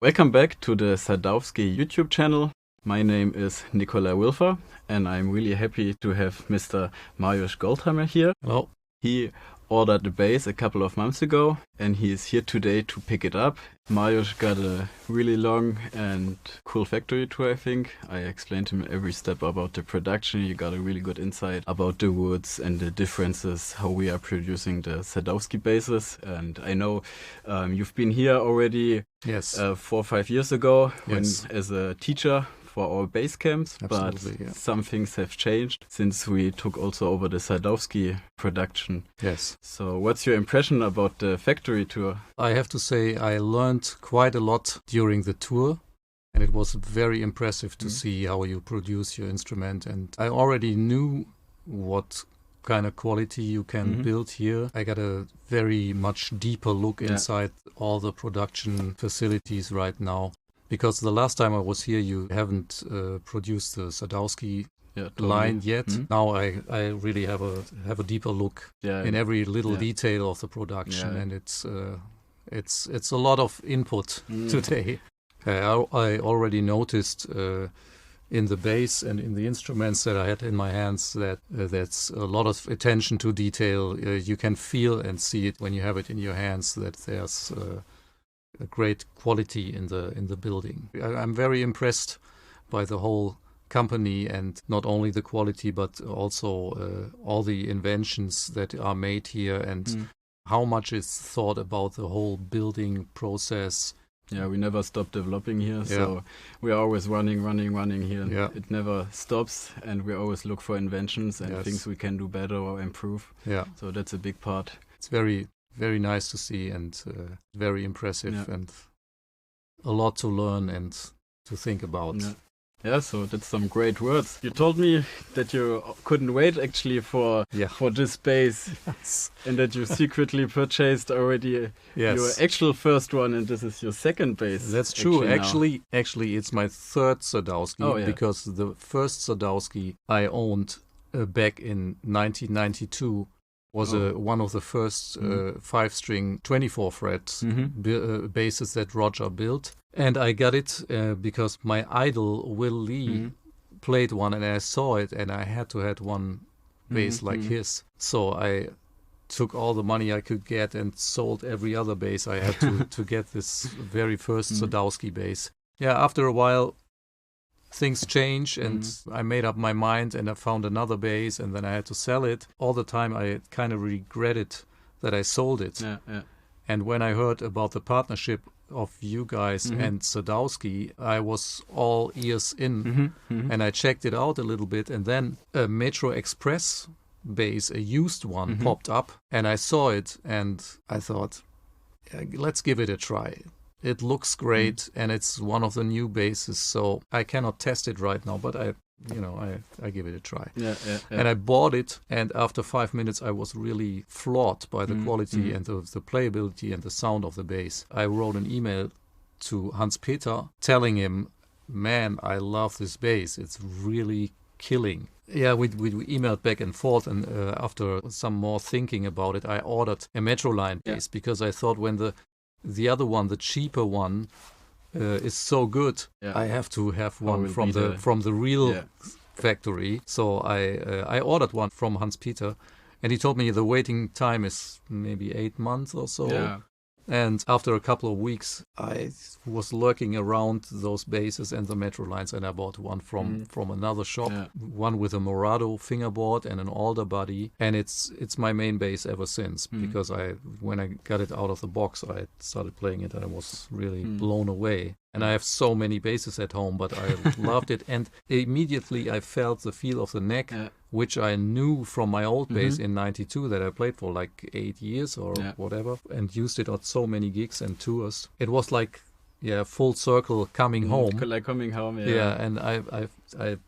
Welcome back to the Sadowsky YouTube channel. My name is Nicolas Wilfer and I'm really happy to have Mr. Marius Goldhammer here. Hello. He ordered the bass a couple of months ago and he is here today to pick it up. Marius got a really long and cool factory tour, I think. I explained to him every step about the production. You got a really good insight about the woods and the differences, how we are producing the Sadowsky basses. And I know you've been here already 4 or 5 years ago as a teacher for our bass camps, but some things have changed since we took also over the Sadowsky production. Yes. So what's your impression about the factory tour? I have to say I learned quite a lot during the tour, and it was very impressive to see how you produce your instrument. And I already knew what kind of quality you can build here. I got a very much deeper look inside all the production facilities right now. Because the last time I was here, you haven't produced the Sadowsky line yet. Now I really have a deeper look in every little detail of the production, and it's a lot of input today. I already noticed in the bass and in the instruments that I had in my hands that that's a lot of attention to detail. You can feel and see it when you have it in your hands that there's a great quality in the building. I'm very impressed by the whole company, and not only the quality but also all the inventions that are made here and how much is thought about the whole building process. Yeah, we never stop developing here, so we're always running here. Yeah. It never stops, and we always look for inventions and things we can do better or improve. Yeah. So that's a big part. It's very nice to see and very impressive and a lot to learn and to think about. Yeah, so that's some great words. You told me that you couldn't wait actually for this bass and that you secretly purchased already your actual first one, and this is your second bass. That's true. Actually, it's my third Sadowsky because the first Sadowsky I owned back in 1992 was one of the first 5-string 24-fret basses that Roger built. And I got it because my idol, Will Lee, played one and I saw it and I had to have one bass like his. So I took all the money I could get and sold every other bass I had to get this very first Sadowsky bass. Yeah, after a while, things change and I made up my mind and I found another bass and then I had to sell it. All the time I kind of regretted that I sold it. And when I heard about the partnership of you guys and Sadowsky, I was all ears in and I checked it out a little bit, and then a Metro Express bass, a used one, popped up and I saw it and I thought, let's give it a try. It looks great and it's one of the new basses, so I cannot test it right now, but I give it a try. And I bought it, and after 5 minutes I was really floored by the quality and the playability and the sound of the bass. I wrote an email to Hans-Peter telling him, man, I love this bass, it's really killing. Yeah, we emailed back and forth, and after some more thinking about it, I ordered a MetroLine bass because I thought when the other one, the cheaper one, is so good, I have to have one from the real factory. So I ordered one from Hans-Peter, and he told me the waiting time is maybe 8 months or so. And after a couple of weeks, I was lurking around those basses and the MetroLines, and I bought one from another shop, one with a Morado fingerboard and an alder body, and it's my main bass ever since, because when I got it out of the box, I started playing it and I was really blown away. And I have so many basses at home, but I loved it, and immediately I felt the feel of the neck, which I knew from my old bass in '92 that I played for like 8 years or whatever, and used it on so many gigs and tours. It was like, full circle coming home. Like coming home, and I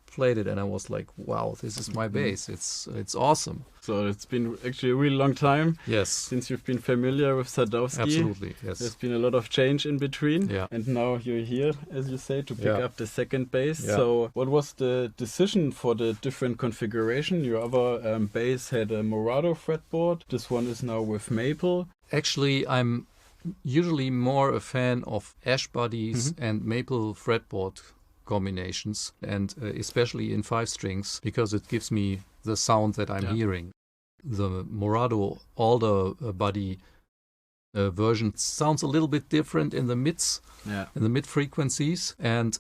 played it and I was like, wow, this is my bass. It's awesome. So it's been actually a really long time since you've been familiar with Sadowsky. Absolutely, yes. There's been a lot of change in between. And now you're here, as you say, to pick up the second bass. So what was the decision for the different configuration? Your other bass had a Morado fretboard. This one is now with maple. Actually, I'm usually more a fan of ash bodies and maple fretboard combinations, and especially in 5 strings, because it gives me the sound that I'm hearing. The Morado alder body version sounds a little bit different in the mids, in the mid frequencies, and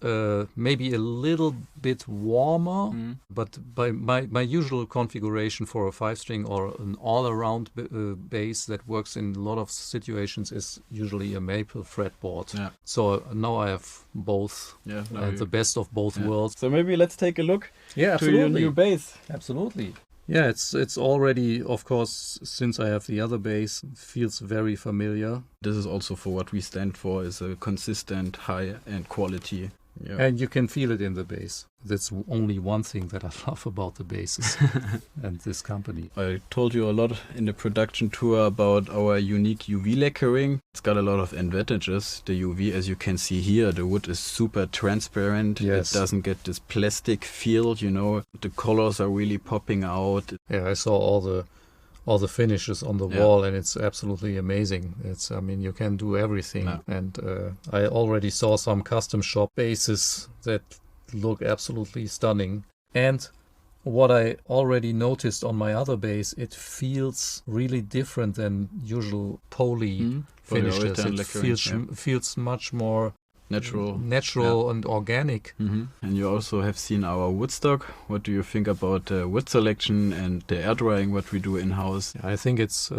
maybe a little bit warmer. But by my usual configuration for a 5-string or an all-around bass that works in a lot of situations is usually a maple fretboard. So now I have both, and the best of both worlds. So maybe let's take a look to your new bass. Absolutely. Yeah, it's already, of course, since I have the other bass, it feels very familiar. This is also for what we stand for, is a consistent high-end quality. Yeah. And you can feel it in the bass. That's only one thing that I love about the basses and this company. I told you a lot in the production tour about our unique UV lacquering. It's got a lot of advantages. The UV, as you can see here, the wood is super transparent. It doesn't get this plastic feel, you know. The colors are really popping out. Yeah, I saw all the finishes on the wall, and it's absolutely amazing. I mean, you can do everything. And I already saw some custom shop basses that look absolutely stunning. And what I already noticed on my other bass, it feels really different than usual poly finishes. It feels much more natural and organic. And you also have seen our woodstock. What do you think about the wood selection and the air drying, what we do in-house? I think it's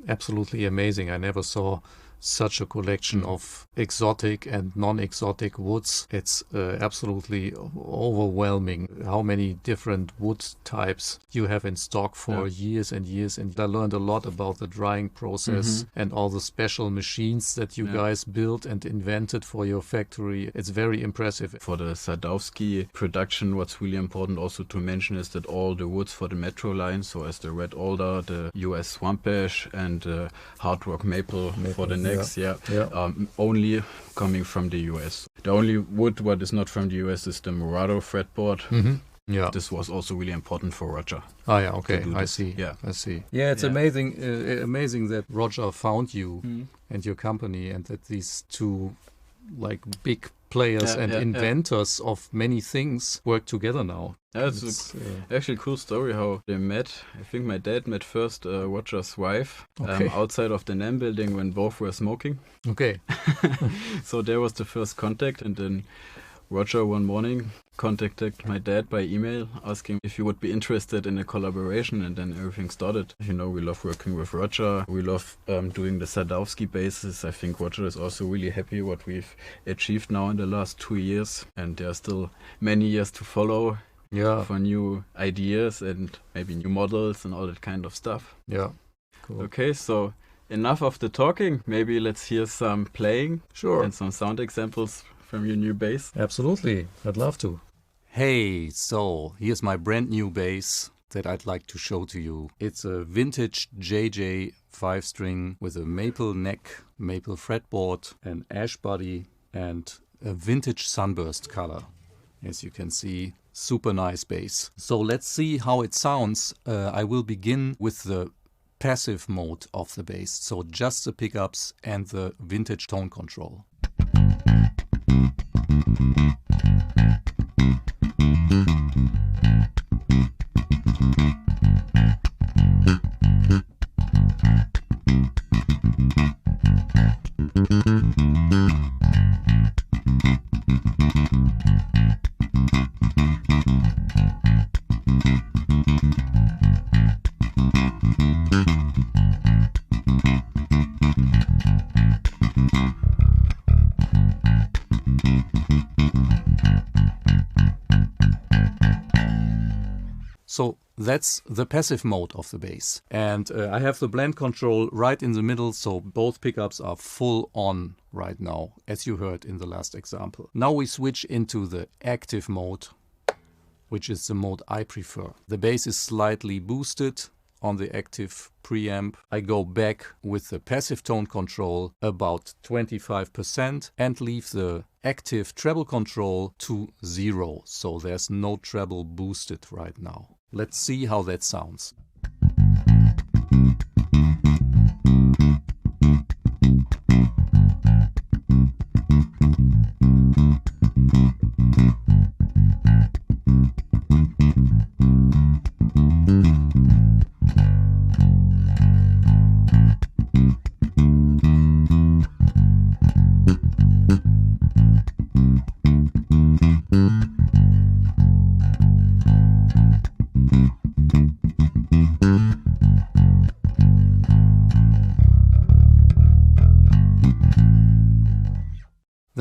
absolutely amazing. I never saw such a collection of exotic and non-exotic woods. It's absolutely overwhelming how many different wood types you have in stock for years and years. And I learned a lot about the drying process and all the special machines that you guys built and invented for your factory. It's very impressive. For the Sadowsky production, what's really important also to mention is that all the woods for the MetroLine, so as the red alder, the US swamp ash, and hard rock maple for the next, only coming from the US. The only wood what is not from the US is the Morado fretboard. This was also really important for Roger. Oh yeah, okay, I see. I see. Yeah, it's amazing that Roger found you and your company, and that these two big players and inventors of many things work together now. It's actually a cool story how they met. I think my dad met first Roger's wife outside of the NAM building when both were smoking. Okay. So there was the first contact, and then Roger one morning contacted my dad by email asking if he would be interested in a collaboration, and then everything started. You know, we love working with Roger. We love doing the Sadowsky basses. I think Roger is also really happy what we've achieved now in the last 2 years, and there are still many years to follow for new ideas and maybe new models and all that kind of stuff. Yeah, cool. Okay, so enough of the talking. Maybe let's hear some playing and some sound examples from your new bass. Absolutely, I'd love to. Hey, so here's my brand new bass that I'd like to show to you. It's a vintage JJ 5-string with a maple neck, maple fretboard, an ash body, and a vintage sunburst color. As you can see, super nice bass. So let's see how it sounds. I will begin with the passive mode of the bass, so just the pickups and the vintage tone control. So that's the passive mode of the bass. And I have the blend control right in the middle, so both pickups are full on right now, as you heard in the last example. Now we switch into the active mode, which is the mode I prefer. The bass is slightly boosted on the active preamp. I go back with the passive tone control about 25% and leave the active treble control to 0. So there's no treble boosted right now. Let's see how that sounds.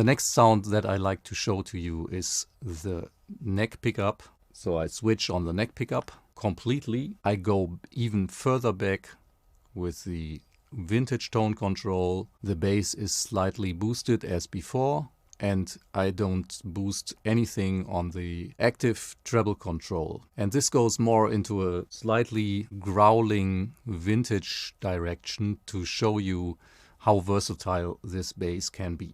next sound that I like to show to you is the neck pickup. So I switch on the neck pickup completely. I go even further back with the vintage tone control. The bass is slightly boosted as before, and I don't boost anything on the active treble control. And this goes more into a slightly growling vintage direction to show you how versatile this bass can be.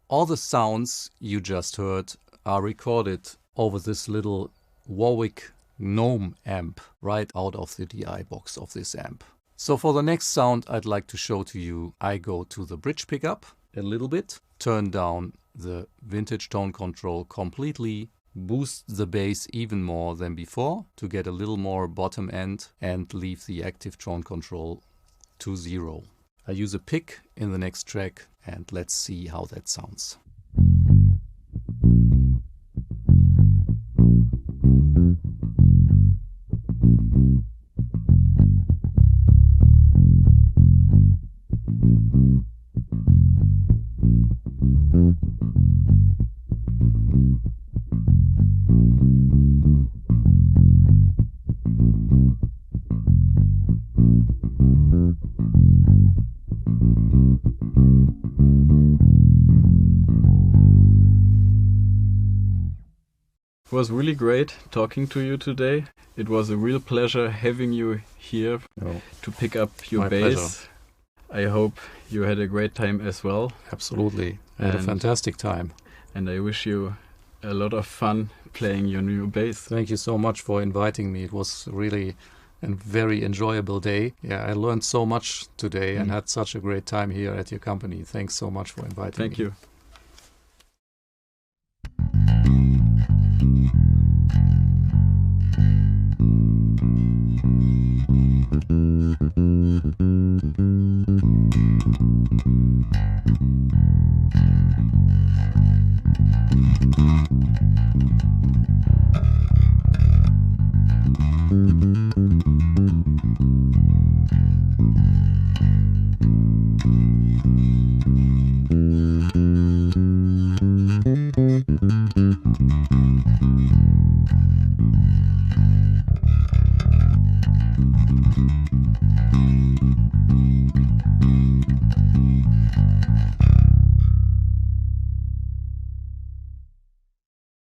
All the sounds you just heard are recorded over this little Warwick Gnome amp right out of the DI box of this amp. So for the next sound I'd like to show to you, I go to the bridge pickup a little bit, turn down the vintage tone control completely, boost the bass even more than before to get a little more bottom end, and leave the active tone control to 0. I use a pick in the next track, and let's see how that sounds. It was really great talking to you today. It was a real pleasure having you here to pick up your bass. Pleasure. I hope you had a great time as well. Absolutely. I had a fantastic time. And I wish you a lot of fun playing your new bass. Thank you so much for inviting me. It was really a very enjoyable day. Yeah, I learned so much today and had such a great time here at your company. Thanks so much for inviting me. Thank you.